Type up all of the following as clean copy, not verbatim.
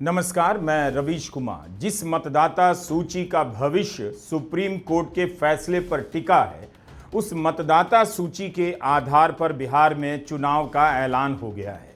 नमस्कार, मैं रवीश कुमार। जिस मतदाता सूची का भविष्य सुप्रीम कोर्ट के फैसले पर टिका है, उस मतदाता सूची के आधार पर बिहार में चुनाव का ऐलान हो गया है।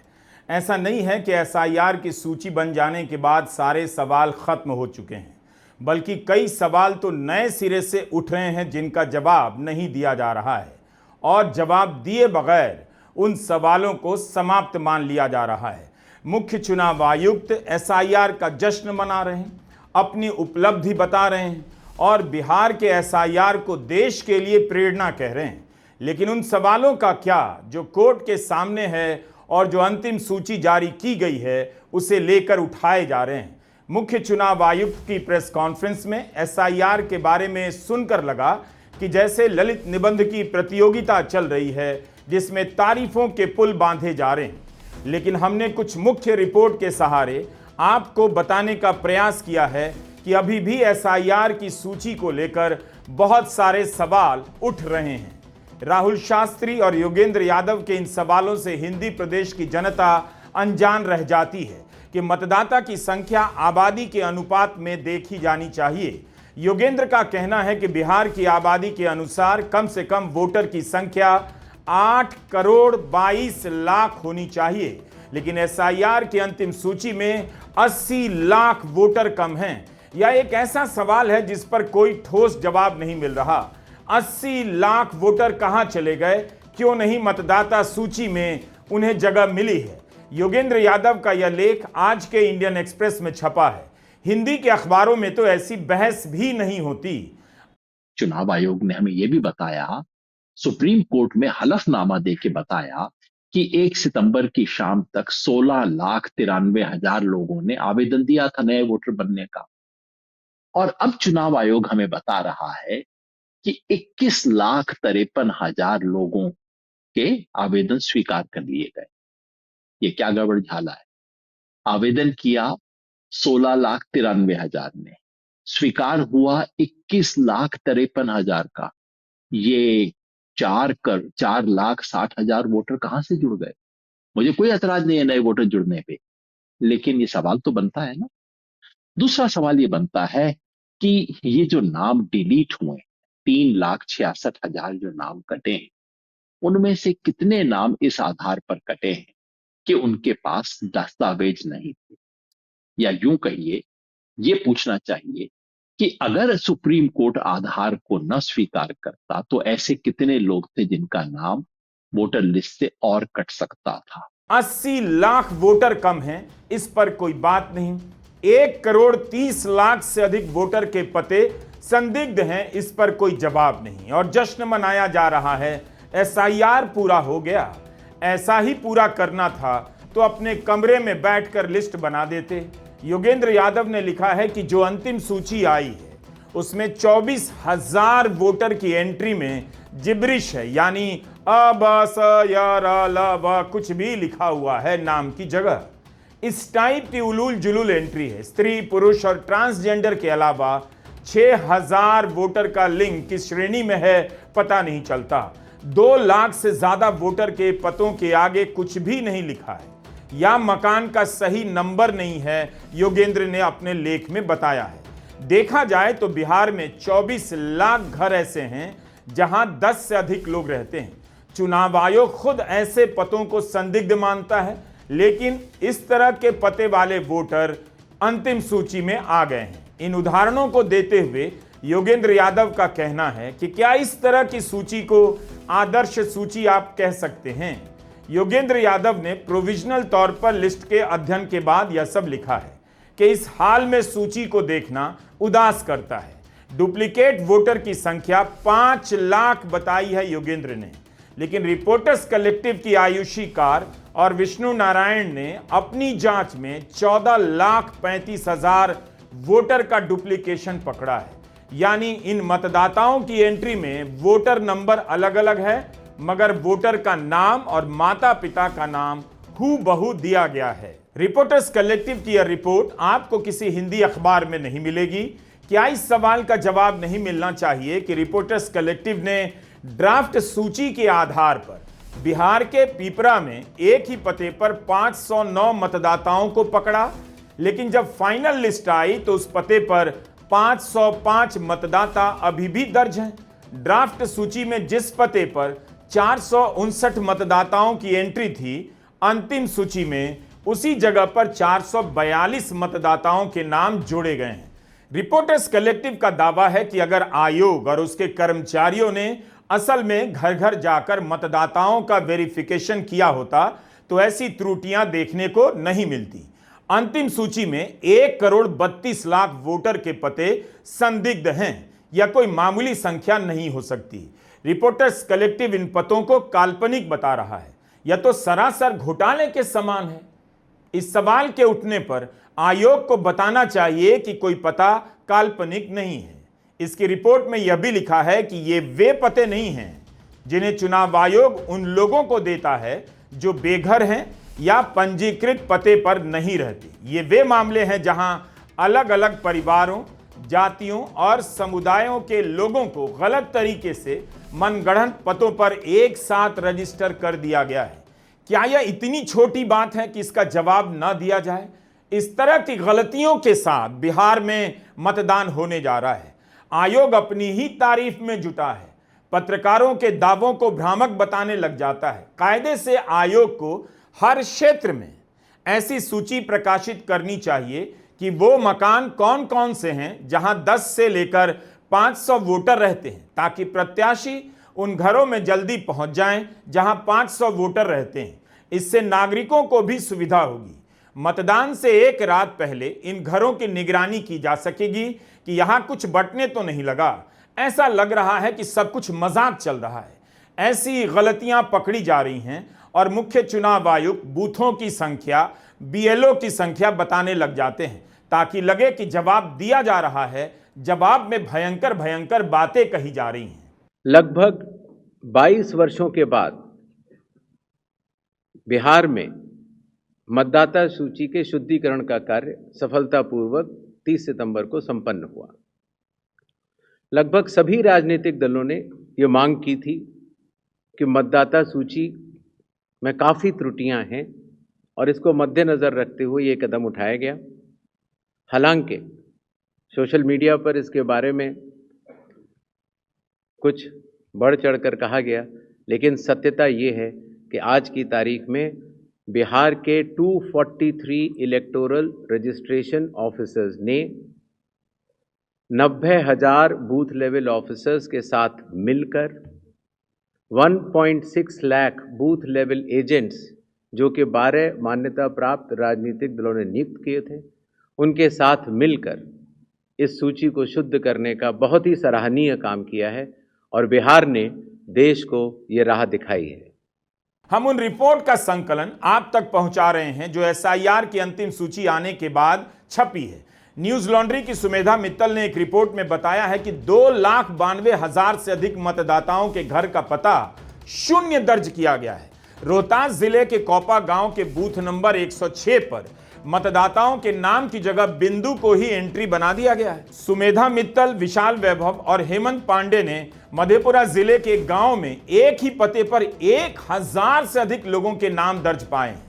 ऐसा नहीं है कि एसआईआर की सूची बन जाने के बाद सारे सवाल खत्म हो चुके हैं, बल्कि कई सवाल तो नए सिरे से उठ रहे हैं जिनका जवाब नहीं दिया जा रहा है, और जवाब दिए बगैर उन सवालों को समाप्त मान लिया जा रहा है। मुख्य चुनाव आयुक्त एसआईआर का जश्न मना रहे हैं, अपनी उपलब्धि बता रहे हैं और बिहार के एसआईआर को देश के लिए प्रेरणा कह रहे हैं। लेकिन उन सवालों का क्या जो कोर्ट के सामने है और जो अंतिम सूची जारी की गई है उसे लेकर उठाए जा रहे हैं। मुख्य चुनाव आयुक्त की प्रेस कॉन्फ्रेंस में एसआईआर के बारे में सुनकर लगा कि जैसे ललित निबंध की प्रतियोगिता चल रही है जिसमें तारीफों के पुल बांधे जा रहे हैं। लेकिन हमने कुछ मुख्य रिपोर्ट के सहारे आपको बताने का प्रयास किया है कि अभी भी एसआईआर की सूची को लेकर बहुत सारे सवाल उठ रहे हैं। राहुल शास्त्री और योगेंद्र यादव के इन सवालों से हिंदी प्रदेश की जनता अनजान रह जाती है कि मतदाता की संख्या आबादी के अनुपात में देखी जानी चाहिए। योगेंद्र का कहना है कि बिहार की आबादी के अनुसार कम से कम वोटर की संख्या 8 करोड़ 22 लाख होनी चाहिए, लेकिन एसआईआर की अंतिम सूची में 80 लाख वोटर कम हैं। यह एक ऐसा सवाल है जिस पर कोई ठोस जवाब नहीं मिल रहा। 80 लाख वोटर कहां चले गए, क्यों नहीं मतदाता सूची में उन्हें जगह मिली है? योगेंद्र यादव का यह लेख आज के इंडियन एक्सप्रेस में छपा है। हिंदी के अखबारों में तो ऐसी बहस भी नहीं होती। चुनाव आयोग ने हमें यह भी बताया, सुप्रीम कोर्ट में हलफनामा देके बताया कि 1 सितंबर की शाम तक 16,93,000 लोगों ने आवेदन दिया था नए वोटर बनने का। और अब चुनाव आयोग हमें बता रहा है कि 21,53,000 लोगों के आवेदन स्वीकार कर लिए गए। ये क्या गड़बड़ झाला है? आवेदन किया 16,93,000 ने, स्वीकार हुआ 21,53,000 का। ये 4,60,000 वोटर कहां से जुड़ गए? मुझे कोई ऐतराज नहीं है नए वोटर जुड़ने पे, लेकिन ये सवाल तो बनता है ना। दूसरा सवाल ये बनता है कि ये जो नाम डिलीट हुए, 3,66,000 जो नाम कटे हैं, उनमें से कितने नाम इस आधार पर कटे हैं कि उनके पास दस्तावेज नहीं थे? या यूं कहिए, ये पूछना चाहिए कि अगर सुप्रीम कोर्ट आधार को न स्वीकार करता तो ऐसे कितने लोग थे जिनका नाम वोटर लिस्ट से और कट सकता था। 80 लाख वोटर कम हैं, इस पर कोई बात नहीं। 1 करोड़ 30 लाख से अधिक वोटर के पते संदिग्ध हैं, इस पर कोई जवाब नहीं। और जश्न मनाया जा रहा है, एसआईआर पूरा हो गया। ऐसा ही पूरा करना था तो अपने कमरे में बैठकर लिस्ट बना देते। योगेंद्र यादव ने लिखा है कि जो अंतिम सूची आई है उसमें 24,000 वोटर की एंट्री में जिब्रिश है, यानी अ ब स य र ल व कुछ भी लिखा हुआ है नाम की जगह। इस टाइप की उलूल जुलूल एंट्री है। स्त्री, पुरुष और ट्रांसजेंडर के अलावा 6,000 वोटर का लिंग किस श्रेणी में है पता नहीं चलता। 2 लाख से ज्यादा वोटर के पतों के आगे कुछ भी नहीं लिखा है, या मकान का सही नंबर नहीं है, योगेंद्र ने अपने लेख में बताया है। देखा जाए तो बिहार में 24 लाख घर ऐसे हैं जहां 10 से अधिक लोग रहते हैं। चुनाव आयोग खुद ऐसे पतों को संदिग्ध मानता है, लेकिन इस तरह के पते वाले वोटर अंतिम सूची में आ गए हैं। इन उदाहरणों को देते हुए योगेंद्र यादव का कहना है कि क्या इस तरह की सूची को आदर्श सूची आप कह सकते हैं? योगेंद्र यादव ने प्रोविजनल तौर पर लिस्ट के अध्ययन के बाद यह सब लिखा है कि इस हाल में सूची को देखना उदास करता है। डुप्लीकेट वोटर की संख्या 5 लाख बताई है योगेंद्र ने, लेकिन रिपोर्टर्स कलेक्टिव की आयुषी कार और विष्णु नारायण ने अपनी जांच में 14,35,000 वोटर का डुप्लीकेशन पकड़ा है। यानी इन मतदाताओं की एंट्री में वोटर नंबर अलग अलग है, मगर वोटर का नाम और माता पिता का नाम हूबहू दिया गया है। रिपोर्टर्स कलेक्टिव की यह रिपोर्ट आपको किसी हिंदी अखबार में नहीं मिलेगी। क्या इस सवाल का जवाब नहीं मिलना चाहिए कि रिपोर्टर्स कलेक्टिव ने ड्राफ्ट सूची के आधार पर बिहार के पिपरा में एक ही पते पर 509 मतदाताओं को पकड़ा, लेकिन जब फाइनल लिस्ट आई तो उस पते पर 505 मतदाता अभी भी दर्ज हैं। ड्राफ्ट सूची में जिस पते पर 459 मतदाताओं की एंट्री थी, अंतिम सूची में उसी जगह पर 442 मतदाताओं के नाम जोड़े गए हैं। रिपोर्टर्स कलेक्टिव का दावा है कि अगर आयोग और उसके कर्मचारियों ने असल में घर घर जाकर मतदाताओं का वेरिफिकेशन किया होता तो ऐसी त्रुटियां देखने को नहीं मिलती। अंतिम सूची में 1,32,00,000 वोटर के पते संदिग्ध हैं। यह कोई मामूली संख्या नहीं हो सकती। रिपोर्टर्स कलेक्टिव इन पतों को काल्पनिक बता रहा है। यह तो सरासर घोटाले के समान है। इस सवाल के उठने पर आयोग को बताना चाहिए कि कोई पता काल्पनिक नहीं है। इसकी रिपोर्ट में यह भी लिखा है कि ये वे पते नहीं हैं जिन्हें चुनाव आयोग उन लोगों को देता है जो बेघर हैं या पंजीकृत पते पर नहीं रहते। ये वे मामले हैं जहां अलग अलग परिवारों, जातियों और समुदायों के लोगों को गलत तरीके से मनगढ़ंत पतों पर एक साथ रजिस्टर कर दिया गया है। क्या यह इतनी छोटी बात है कि इसका जवाब न दिया जाए? इस तरह की गलतियों के साथ बिहार में मतदान होने जा रहा है। आयोग अपनी ही तारीफ में जुटा है, पत्रकारों के दावों को भ्रामक बताने लग जाता है। कायदे से आयोग को हर क्षेत्र में ऐसी सूची प्रकाशित करनी चाहिए कि वो मकान कौन कौन से हैं जहां 10 से लेकर 500 वोटर रहते हैं, ताकि प्रत्याशी उन घरों में जल्दी पहुंच जाएं जहां 500 वोटर रहते हैं। इससे नागरिकों को भी सुविधा होगी। मतदान से एक रात पहले इन घरों की निगरानी की जा सकेगी कि यहां कुछ बटने तो नहीं लगा। ऐसा लग रहा है कि सब कुछ मजाक चल रहा है। ऐसी गलतियां पकड़ी जा रही हैं और मुख्य चुनाव आयुक्त बूथों की संख्या, बीएलओ की संख्या बताने लग जाते हैं ताकि लगे कि जवाब दिया जा रहा है। जवाब में भयंकर भयंकर बातें कही जा रही हैं। लगभग 22 वर्षों के बाद बिहार में मतदाता सूची के शुद्धिकरण का कार्य सफलतापूर्वक 30 सितंबर को संपन्न हुआ। लगभग सभी राजनीतिक दलों ने ये मांग की थी कि मतदाता सूची में काफ़ी त्रुटियां हैं और इसको मद्देनज़र रखते हुए ये कदम उठाया गया। हालांकि सोशल मीडिया पर इसके बारे में कुछ बढ़ चढ़कर कहा गया, लेकिन सत्यता ये है कि आज की तारीख में बिहार के 243 इलेक्टोरल रजिस्ट्रेशन ऑफिसर्स ने 90,000 बूथ लेवल ऑफिसर्स के साथ मिलकर 1.6 लाख बूथ लेवल एजेंट्स, जो कि 12 मान्यता प्राप्त राजनीतिक दलों ने नियुक्त किए थे, उनके साथ मिलकर इस सूची को शुद्ध करने का बहुत ही सराहनीय काम किया है और बिहार ने देश को ये राह दिखाई है। हम उन रिपोर्ट का संकलन आप तक पहुंचा रहे हैं जो एसआईआर की अंतिम सूची आने के बाद छपी है। न्यूज लॉन्ड्री की सुमेधा मित्तल ने एक रिपोर्ट में बताया है कि 2,92,000 से अधिक मतदाताओं के घर का पता शून्य दर्ज किया गया है। रोहतास जिले के कोपा गांव के बूथ नंबर 106 पर मतदाताओं के नाम की जगह बिंदु को ही एंट्री बना दिया गया है। सुमेधा मित्तल, विशाल वैभव और हेमंत पांडे ने मधेपुरा जिले के गांव में एक ही पते पर 1,000 से अधिक लोगों के नाम दर्ज पाए हैं।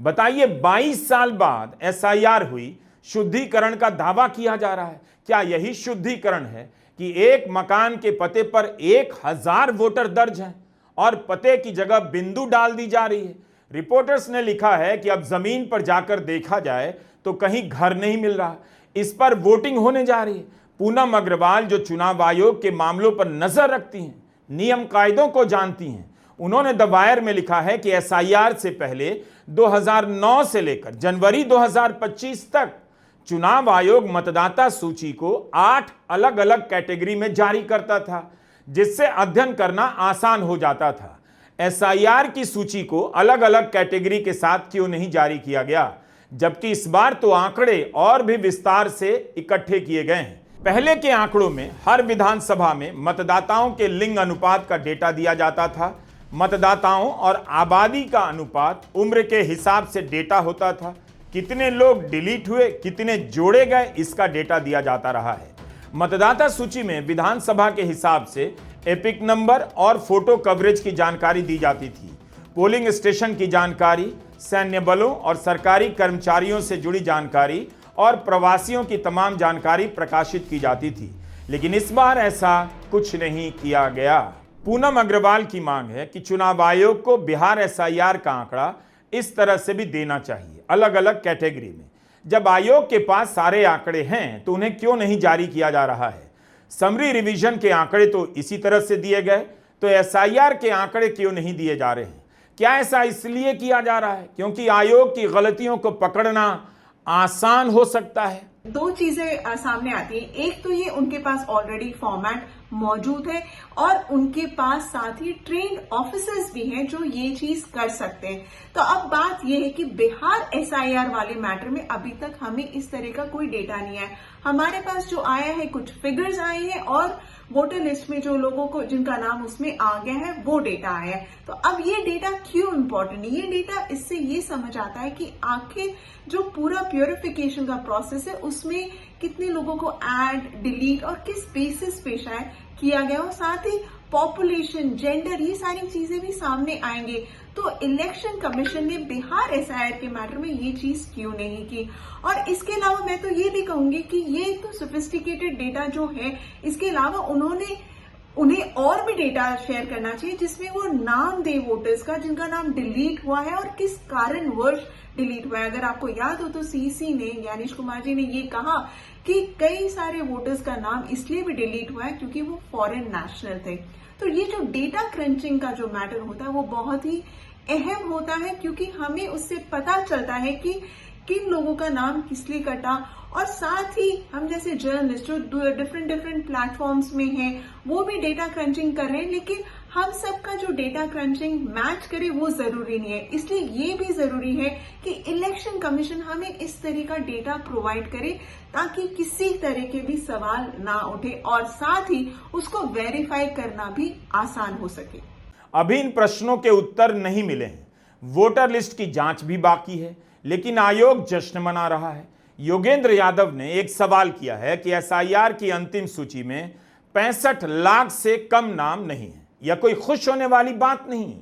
बताइए, 22 साल बाद एसआईआर हुई, शुद्धिकरण का दावा किया जा रहा है। क्या यही शुद्धिकरण है कि एक मकान के पते पर 1,000 वोटर दर्ज हैं और पते की जगह बिंदु डाल दी जा रही है? रिपोर्टर्स ने लिखा है कि अब जमीन पर जाकर देखा जाए तो कहीं घर नहीं मिल रहा। इस पर वोटिंग होने जा रही है। पूनम अग्रवाल, जो चुनाव आयोग के मामलों पर नजर रखती हैं, नियम कायदों को जानती हैं, उन्होंने द वायर में लिखा है कि एसआईआर से पहले 2009 से लेकर जनवरी 2025 तक चुनाव आयोग मतदाता सूची को 8 अलग अलग कैटेगरी में जारी करता था, जिससे अध्ययन करना आसान हो जाता था। एसआईआर की सूची को अलग अलग कैटेगरी के साथ क्यों नहीं जारी किया गया, जबकि इस बार तो आंकड़े और भी विस्तार से इकट्ठे किए गए हैं। पहले के आंकड़ों में हर विधानसभा में मतदाताओं के लिंग अनुपात का डेटा दिया जाता था। मतदाताओं और आबादी का अनुपात उम्र के हिसाब से डेटा होता था। कितने लोग डिलीट हुए, कितने जोड़े गए, इसका डेटा दिया जाता रहा है। मतदाता सूची में विधानसभा के हिसाब से एपिक नंबर और फोटो कवरेज की जानकारी दी जाती थी। पोलिंग स्टेशन की जानकारी, सैन्य बलों और सरकारी कर्मचारियों से जुड़ी जानकारी और प्रवासियों की तमाम जानकारी प्रकाशित की जाती थी, लेकिन इस बार ऐसा कुछ नहीं किया गया। पूनम अग्रवाल की मांग है कि चुनाव आयोग को बिहार एसआईआर का आंकड़ा इस तरह से भी देना चाहिए, अलग अलग कैटेगरी में। जब आयोग के पास सारे आंकड़े हैं तो उन्हें क्यों नहीं जारी किया जा रहा है? समरी रिवीजन के आंकड़े तो इसी तरह से दिए गए, तो एसआईआर के आंकड़े क्यों नहीं दिए जा रहे हैं? क्या ऐसा इसलिए किया जा रहा है क्योंकि आयोग की गलतियों को पकड़ना आसान हो सकता है? दो चीजें सामने आती हैं। एक तो ये उनके पास ऑलरेडी फॉर्मेट मौजूद है और उनके पास साथ ही ट्रेन्ड ऑफिसर्स भी हैं जो ये चीज कर सकते हैं। तो अब बात ये है कि बिहार एसआईआर वाले मैटर में अभी तक हमें इस तरह का कोई डेटा नहीं आया। हमारे पास जो आया है कुछ फिगर्स आए हैं और वोटर लिस्ट में जो लोगों को जिनका नाम उसमें आ गया है वो डेटा आया है। तो अब ये डेटा क्यों इंपॉर्टेंट है? ये डेटा इससे ये समझ आता है कि आखिर जो पूरा प्योरिफिकेशन का प्रोसेस है उसमें कितने लोगों को ऐड, डिलीट और किस बेसिस पे शायद किया गया हो, साथ ही पॉपुलेशन, जेंडर, ये सारी चीजें भी सामने आएंगे। तो इलेक्शन कमीशन ने बिहार एसआईआर के मैटर में ये चीज क्यों नहीं की? और इसके अलावा मैं तो ये भी कहूंगी कि ये तो सोफिस्टिकेटेड डेटा जो है, इसके अलावा उन्हें और भी डेटा शेयर करना चाहिए जिसमें वो नाम दे वोटर्स का जिनका नाम डिलीट हुआ है और किस कारणवश डिलीट हुआ है। अगर आपको याद हो तो सीसी ने, ज्ञानेश कुमार जी ने ये कहा कि कई सारे वोटर्स का नाम इसलिए भी डिलीट हुआ है क्योंकि वो फॉरेन नेशनल थे। तो ये जो डेटा क्रंचिंग का जो मैटर होता है वो बहुत ही अहम होता है क्योंकि हमें उससे पता चलता है कि किन लोगों का नाम किस लिए कटा। और साथ ही हम जैसे जर्नलिस्ट जो डिफरेंट प्लेटफॉर्म्स में हैं वो भी डेटा क्रंचिंग कर रहे हैं, लेकिन हम सबका जो डेटा क्रंचिंग मैच करे वो जरूरी नहीं है। इसलिए ये भी जरूरी है कि इलेक्शन कमीशन हमें इस तरह का डेटा प्रोवाइड करे ताकि किसी तरह के भी सवाल ना उठे और साथ ही उसको वेरीफाई करना भी आसान हो सके। अभी इन प्रश्नों के उत्तर नहीं मिले हैं। वोटर लिस्ट की जांच भी बाकी है, लेकिन आयोग जश्न मना रहा है। योगेंद्र यादव ने एक सवाल किया है कि एसआईआर की अंतिम सूची में 65 लाख से कम नाम नहीं है। यह कोई खुश होने वाली बात नहीं।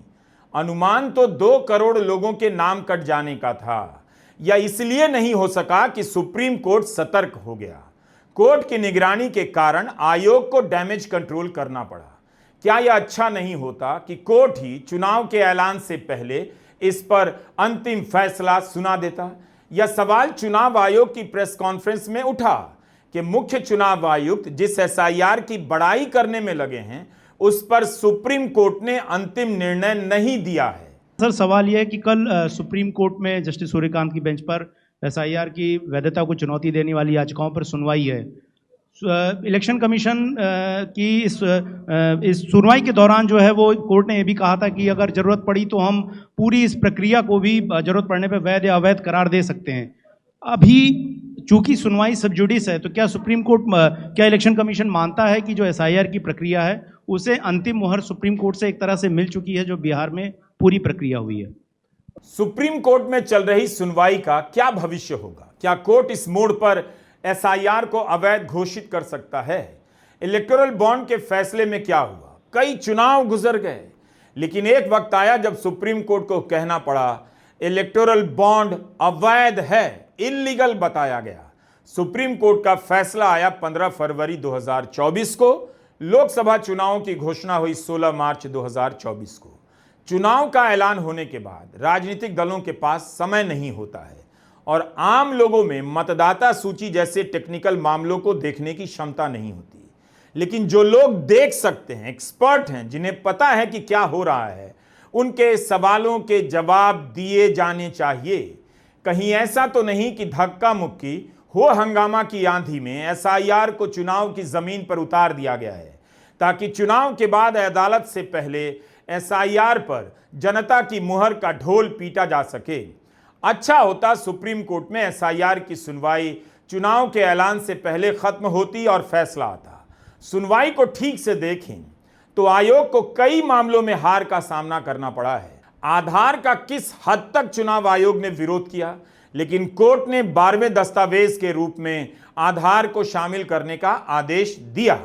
अनुमान तो 2 करोड़ लोगों के नाम कट जाने का था। यह इसलिए नहीं हो सका कि सुप्रीम कोर्ट सतर्क हो गया। कोर्ट की निगरानी के कारण आयोग को डैमेज कंट्रोल करना पड़ा। क्या यह अच्छा नहीं होता कि कोर्ट ही चुनाव के ऐलान से पहले इस पर अंतिम फैसला सुना देता? यह सवाल चुनाव आयोग की प्रेस कॉन्फ्रेंस में उठा कि मुख्य चुनाव आयुक्त जिस एसआईआर की बड़ाई करने में लगे हैं उस पर सुप्रीम कोर्ट ने अंतिम निर्णय नहीं दिया है। सर, सवाल यह है कि कल सुप्रीम कोर्ट में जस्टिस सूर्यकांत की बेंच पर एसआईआर की वैधता को चुनौती देने वाली याचिकाओं पर सुनवाई है। इलेक्शन कमीशन की इस सुनवाई के दौरान जो है वो कोर्ट ने यह भी कहा था कि अगर जरूरत पड़ी तो हम पूरी इस प्रक्रिया को भी जरूरत पड़ने पर वैध या अवैध करार दे सकते हैं। अभी चूंकि सुनवाई सब जुडिस है, तो क्या सुप्रीम कोर्ट, क्या इलेक्शन कमीशन मानता है कि जो एसआईआर की प्रक्रिया है उसे अंतिम मुहर सुप्रीम कोर्ट से एक तरह से मिल चुकी है जो बिहार में पूरी प्रक्रिया हुई है? सुप्रीम कोर्ट में चल रही सुनवाई का क्या भविष्य होगा? क्या कोर्ट इस मोड़ पर एसआईआर को अवैध घोषित कर सकता है? इलेक्टोरल बॉन्ड के फैसले में क्या हुआ? कई चुनाव गुजर गए, लेकिन एक वक्त आया जब सुप्रीम कोर्ट को कहना पड़ा इलेक्टोरल बॉन्ड अवैध है, इल्लीगल बताया गया। सुप्रीम कोर्ट का फैसला आया 15 फरवरी 2024 को। लोकसभा चुनावों की घोषणा हुई 16 मार्च 2024 को। चुनाव का ऐलान होने के बाद राजनीतिक दलों के पास समय नहीं होता है और आम लोगों में मतदाता सूची जैसे टेक्निकल मामलों को देखने की क्षमता नहीं होती। लेकिन जो लोग देख सकते हैं, एक्सपर्ट हैं, जिन्हें पता है कि क्या हो रहा है, उनके सवालों के जवाब दिए जाने चाहिए। कहीं ऐसा तो नहीं कि धक्का मुक्की हो हंगामा की आंधी में एसआईआर को चुनाव की जमीन पर उतार दिया गया है ताकि चुनाव के बाद अदालत से पहले एसआईआर पर जनता की मुहर का ढोल पीटा जा सके। अच्छा होता सुप्रीम कोर्ट में एसआईआर की सुनवाई चुनाव के ऐलान से पहले खत्म होती और फैसला आता। सुनवाई को ठीक से देखें तो आयोग को कई मामलों में हार का सामना करना पड़ा है। आधार का किस हद तक चुनाव आयोग ने विरोध किया, लेकिन कोर्ट ने 12वें दस्तावेज के रूप में आधार को शामिल करने का आदेश दिया।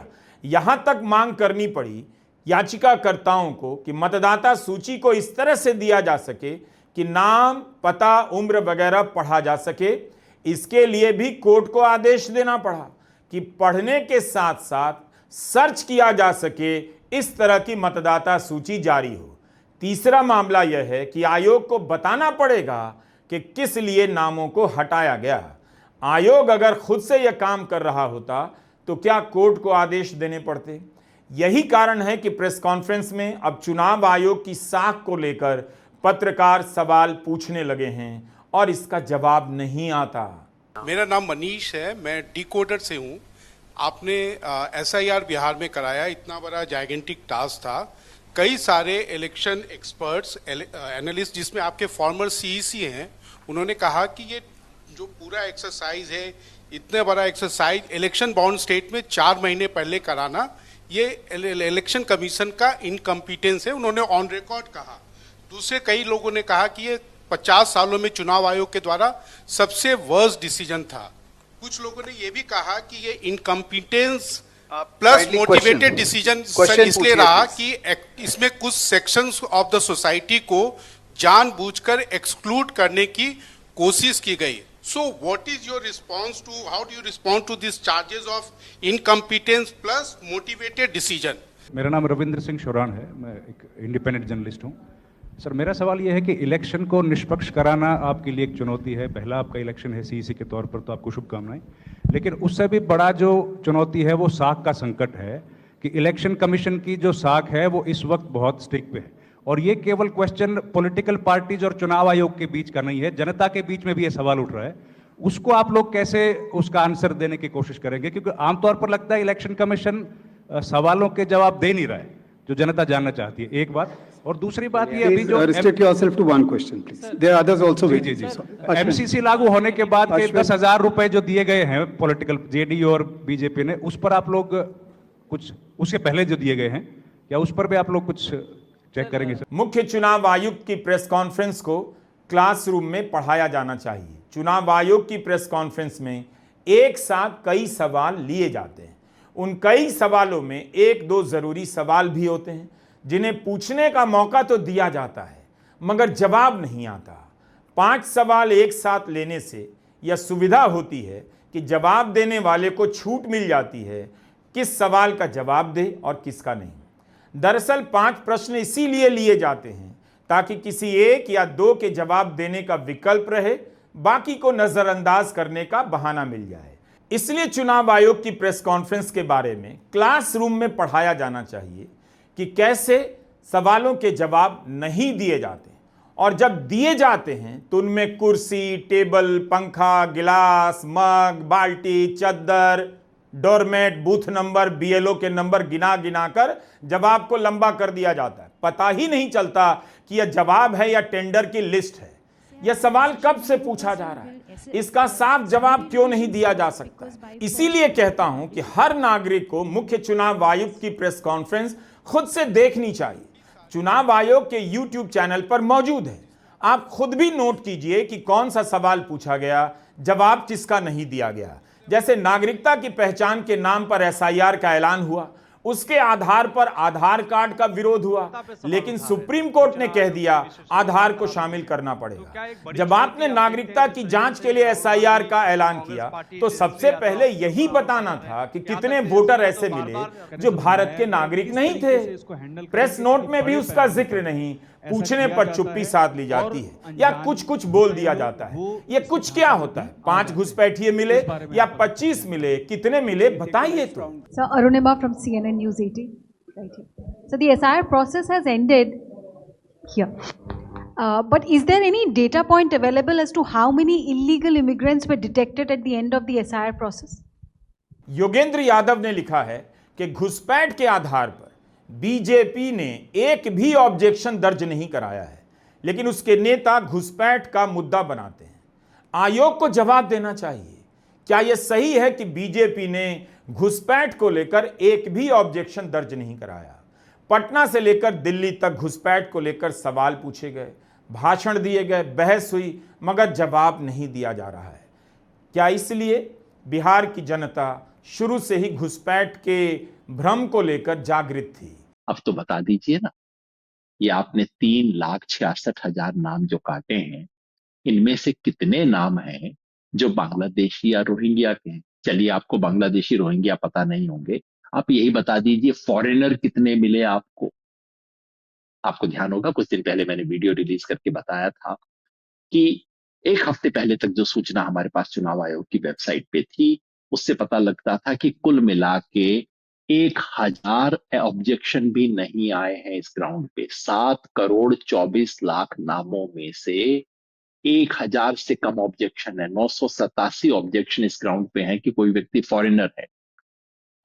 यहां तक मांग करनी पड़ी याचिकाकर्ताओं को कि मतदाता सूची को इस तरह से दिया जा सके कि नाम, पता, उम्र वगैरह पढ़ा जा सके। इसके लिए भी कोर्ट को आदेश देना पड़ा कि पढ़ने के साथ साथ सर्च किया जा सके, इस तरह की मतदाता सूची जारी हो। तीसरा मामला यह है कि आयोग को बताना पड़ेगा कि किस लिए नामों को हटाया गया। आयोग अगर खुद से यह काम कर रहा होता तो क्या कोर्ट को आदेश देने पड़ते? यही कारण है कि प्रेस कॉन्फ्रेंस में अब चुनाव आयोग की साख को लेकर पत्रकार सवाल पूछने लगे हैं और इसका जवाब नहीं आता। मेरा नाम मनीष है, मैं डिकोडर से हूँ। आपने SIR बिहार में कराया, इतना बड़ा जाइगेंटिक टास्क था। कई सारे इलेक्शन एक्सपर्ट्स, एनालिस्ट, जिसमें आपके फॉर्मर CEC हैं, उन्होंने कहा कि ये जो पूरा एक्सरसाइज है, इतने बड़ा एक्सरसाइज इलेक्शन बाउंड स्टेट में 4 महीने पहले कराना, ये इलेक्शन कमीशन का इनकम्पिटेंस है, उन्होंने ऑन रिकॉर्ड कहा। दूसरे कई लोगों ने कहा कि ये 50 सालों में चुनाव आयोग के द्वारा सबसे वर्स्ट डिसीजन था। कुछ लोगों ने ये भी कहा कि ये इनकम्पिटेंस प्लस मोटिवेटेड डिसीजन इसलिए रहा कि इसमें कुछ सेक्शंस ऑफ द सोसाइटी को जानबूझकर एक्सक्लूड करने की कोशिश की गई। So what is your response to, how do you respond to this charges of incompetence plus motivated decision? मेरा नाम रविंद्र सिंह शोरान है, मैं एक इंडिपेंडेंट जर्नलिस्ट हूँ। सर, मेरा सवाल यह है कि इलेक्शन को निष्पक्ष कराना आपके लिए एक चुनौती है। पहला आपका इलेक्शन है CEC के तौर पर, तो आपको शुभकामनाएं। लेकिन उससे भी बड़ा जो चुनौती है वो साख का संकट है कि इलेक्शन कमीशन की जो साख है वो इस वक्त बहुत स्टिक पे है। और ये केवल क्वेश्चन पॉलिटिकल पार्टीज और चुनाव आयोग के बीच का नहीं है, जनता के बीच में भी ये सवाल उठ रहा है। उसको आप लोग कैसे उसका आंसर देने की कोशिश करेंगे? क्योंकि आमतौर पर लगता है इलेक्शन कमीशन सवालों के जवाब दे नहीं रहा है जो जनता जानना चाहती है, एक बात। और दूसरी बात ये अभी जो restrict yourself to one question, please. There are others also waiting. Ji MCC लागू होने के बाद के 10,000 रुपए जो दिए गए हैं पॉलिटिकल JD और बीजेपी ने, उस पर आप लोग कुछ, उसके पहले जो दिए गए हैं, क्या उस पर भी आप लोग कुछ चेक करेंगे? सर, मुख्य चुनाव आयुक्त की प्रेस कॉन्फ्रेंस को क्लासरूम में पढ़ाया जाना चाहिए। चुनाव आयोग की प्रेस कॉन्फ्रेंस में एक साथ कई सवाल लिए जाते हैं। उन कई सवालों में 1-2 जरूरी सवाल भी होते हैं जिन्हें पूछने का मौका तो दिया जाता है मगर जवाब नहीं आता। 5 सवाल एक साथ लेने से यह सुविधा होती है कि जवाब देने वाले को छूट मिल जाती है किस सवाल का जवाब दे और किसका नहीं। दरअसल 5 प्रश्न इसीलिए लिए जाते हैं ताकि किसी 1 या 2 के जवाब देने का विकल्प रहे, बाकी को नजरअंदाज करने का बहाना मिल जाए। इसलिए चुनाव आयोग की प्रेस कॉन्फ्रेंस के बारे में क्लासरूम में पढ़ाया जाना चाहिए कि कैसे सवालों के जवाब नहीं दिए जाते और जब दिए जाते हैं तो उनमें कुर्सी, टेबल, पंखा, गिलास, मग, बाल्टी, चद्दर, डोरमेट, बूथ नंबर, BLO के नंबर गिना गिना कर जवाब को लंबा कर दिया जाता है। पता ही नहीं चलता कि यह जवाब है या टेंडर की लिस्ट है। यह सवाल कब से पूछा जा रहा है, इसका साफ जवाब क्यों नहीं दिया जा सकता? इसीलिए कहता हूं कि हर नागरिक को मुख्य चुनाव आयुक्त की प्रेस कॉन्फ्रेंस खुद से देखनी चाहिए। चुनाव आयोग के YouTube चैनल पर मौजूद है। आप खुद भी नोट कीजिए कि कौन सा सवाल पूछा गया, जवाब किसका नहीं दिया गया। जैसे नागरिकता की पहचान के नाम पर SIR का ऐलान हुआ, उसके आधार पर आधार कार्ड का विरोध हुआ, लेकिन सुप्रीम कोर्ट ने कह दिया आधार को शामिल करना पड़ेगा। जब आपने नागरिकता की जांच के लिए SIR का ऐलान किया तो सबसे पहले यही बताना था कि कितने वोटर ऐसे मिले जो भारत के नागरिक नहीं थे। प्रेस नोट में भी उसका जिक्र नहीं, पूछने पर चुप्पी साध ली जाती है या कुछ कुछ बोल दिया जाता है। ये कुछ क्या होता है? 5 घुसपैठिए मिले या 25 मिले, कितने मिले बताइए तो। Sir, Arunima from CNN News 18. Right here. So the SIR process has ended here. But is there any data point available as to how many illegal immigrants were detected at the end of the SIR process? Yogendra Yadav ने लिखा है कि घुसपैठ के आधार पर BJP ने एक भी ऑब्जेक्शन दर्ज नहीं कराया है, लेकिन उसके नेता घुसपैठ का मुद्दा बनाते हैं। आयोग को जवाब देना चाहिए, क्या यह सही है कि बीजेपी ने घुसपैठ को लेकर एक भी ऑब्जेक्शन दर्ज नहीं कराया? पटना से लेकर दिल्ली तक घुसपैठ को लेकर सवाल पूछे गए, भाषण दिए गए, बहस हुई, मगर जवाब नहीं दिया जा रहा है। क्या इसलिए बिहार की जनता शुरू से ही घुसपैठ के भ्रम को लेकर जागृत थी? अब तो बता दीजिए ना। ये आपने 3,66,000 नाम जो काटे हैं, इनमें से कितने नाम हैं जो बांग्लादेशी या रोहिंग्या के हैं? चलिए, आपको बांग्लादेशी रोहिंग्या पता नहीं होंगे, आप यही बता दीजिए फॉरेनर कितने मिले आपको। आपको ध्यान होगा, कुछ दिन पहले मैंने वीडियो रिलीज करके बताया था कि एक हफ्ते पहले तक जो सूचना हमारे पास चुनाव आयोग की वेबसाइट पे थी, उससे पता लगता था कि कुल मिला के 1,000 ऑब्जेक्शन भी नहीं आए हैं इस ग्राउंड पे। 7,24,00,000 नामों में से 1,000 से कम ऑब्जेक्शन है। 987 ऑब्जेक्शन इस ग्राउंड पे है कि कोई व्यक्ति फॉरेनर है,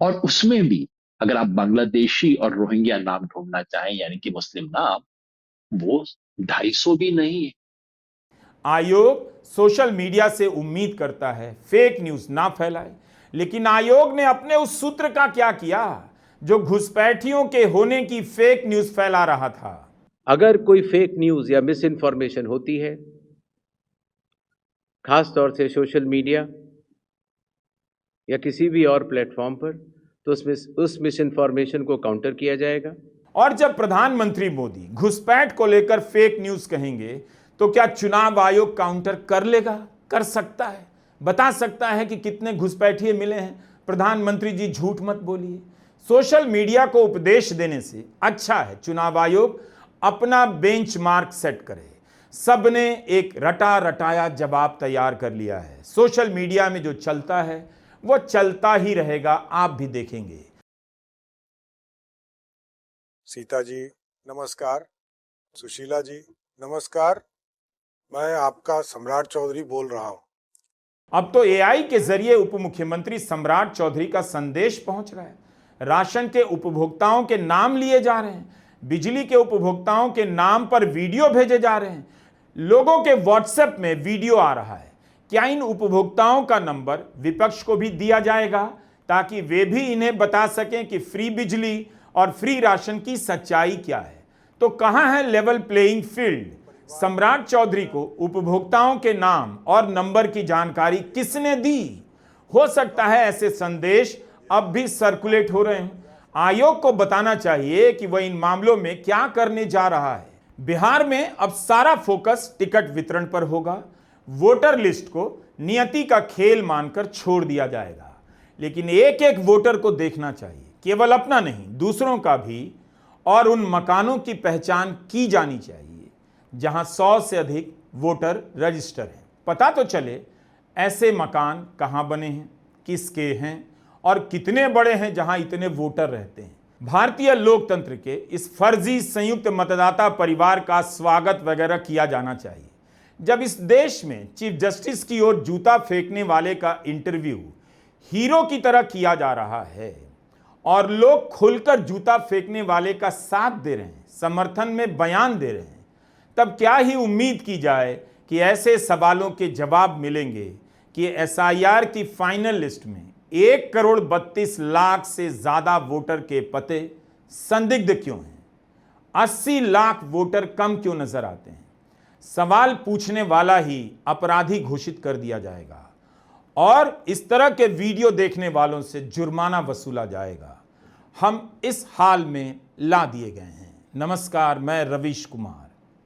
और उसमें भी अगर आप बांग्लादेशी और रोहिंग्या नाम ढूंढना चाहें, यानी कि मुस्लिम नाम, वो 250 भी नहीं है। आयोग सोशल मीडिया से उम्मीद करता है फेक न्यूज ना फैलाए, लेकिन आयोग ने अपने उस सूत्र का क्या किया जो घुसपैठियों के होने की फेक न्यूज फैला रहा था। अगर कोई फेक न्यूज या मिस इन्फॉर्मेशन होती है, खास तौर से सोशल मीडिया या किसी भी और प्लेटफॉर्म पर, तो उस मिस इन्फॉर्मेशन को काउंटर किया जाएगा। और जब प्रधानमंत्री मोदी घुसपैठ को लेकर फेक न्यूज कहेंगे तो क्या चुनाव आयोग काउंटर कर लेगा? कर सकता है, बता सकता है कि कितने घुसपैठिए मिले हैं। प्रधानमंत्री जी झूठ मत बोलिए। सोशल मीडिया को उपदेश देने से अच्छा है चुनाव आयोग अपना बेंचमार्क सेट करे। सबने एक रटा रटाया जवाब तैयार कर लिया है। सोशल मीडिया में जो चलता है वो चलता ही रहेगा, आप भी देखेंगे। सीता जी नमस्कार, सुशीला जी नमस्कार, मैं आपका सम्राट चौधरी बोल रहा हूं। अब तो एआई के जरिए उप मुख्यमंत्री सम्राट चौधरी का संदेश पहुंच रहा है। राशन के उपभोक्ताओं के नाम लिए जा रहे हैं, बिजली के उपभोक्ताओं के नाम पर वीडियो भेजे जा रहे हैं, लोगों के व्हाट्सएप में वीडियो आ रहा है। क्या इन उपभोक्ताओं का नंबर विपक्ष को भी दिया जाएगा ताकि वे भी इन्हें बता सकें कि फ्री बिजली और फ्री राशन की सच्चाई क्या है? तो कहां है लेवल प्लेइंग फील्ड? सम्राट चौधरी को उपभोक्ताओं के नाम और नंबर की जानकारी किसने दी? हो सकता है ऐसे संदेश अब भी सर्कुलेट हो रहे हैं। आयोग को बताना चाहिए कि वह इन मामलों में क्या करने जा रहा है। बिहार में अब सारा फोकस टिकट वितरण पर होगा। वोटर लिस्ट को नियति का खेल मानकर छोड़ दिया जाएगा, लेकिन एक एक वोटर को देखना चाहिए, केवल अपना नहीं दूसरों का भी, और उन मकानों की पहचान की जानी चाहिए जहां 100 से अधिक वोटर रजिस्टर हैं। पता तो चले ऐसे मकान कहां बने हैं, किसके हैं और कितने बड़े हैं जहां इतने वोटर रहते हैं। भारतीय लोकतंत्र के इस फर्जी संयुक्त मतदाता परिवार का स्वागत वगैरह किया जाना चाहिए। जब इस देश में चीफ जस्टिस की ओर जूता फेंकने वाले का इंटरव्यू हीरो की तरह किया जा रहा है और लोग खुलकर जूता फेंकने वाले का साथ दे रहे हैं, समर्थन में बयान दे रहे हैं, तब क्या ही उम्मीद की जाए कि ऐसे सवालों के जवाब मिलेंगे कि एसआईआर की फाइनल लिस्ट में 1,32,00,000 से ज्यादा वोटर के पते संदिग्ध क्यों हैं? 80 लाख वोटर कम क्यों नजर आते हैं? सवाल पूछने वाला ही अपराधी घोषित कर दिया जाएगा और इस तरह के वीडियो देखने वालों से जुर्माना वसूला जाएगा। हम इस हाल में ला दिए गए हैं। नमस्कार, मैं रवीश कुमार।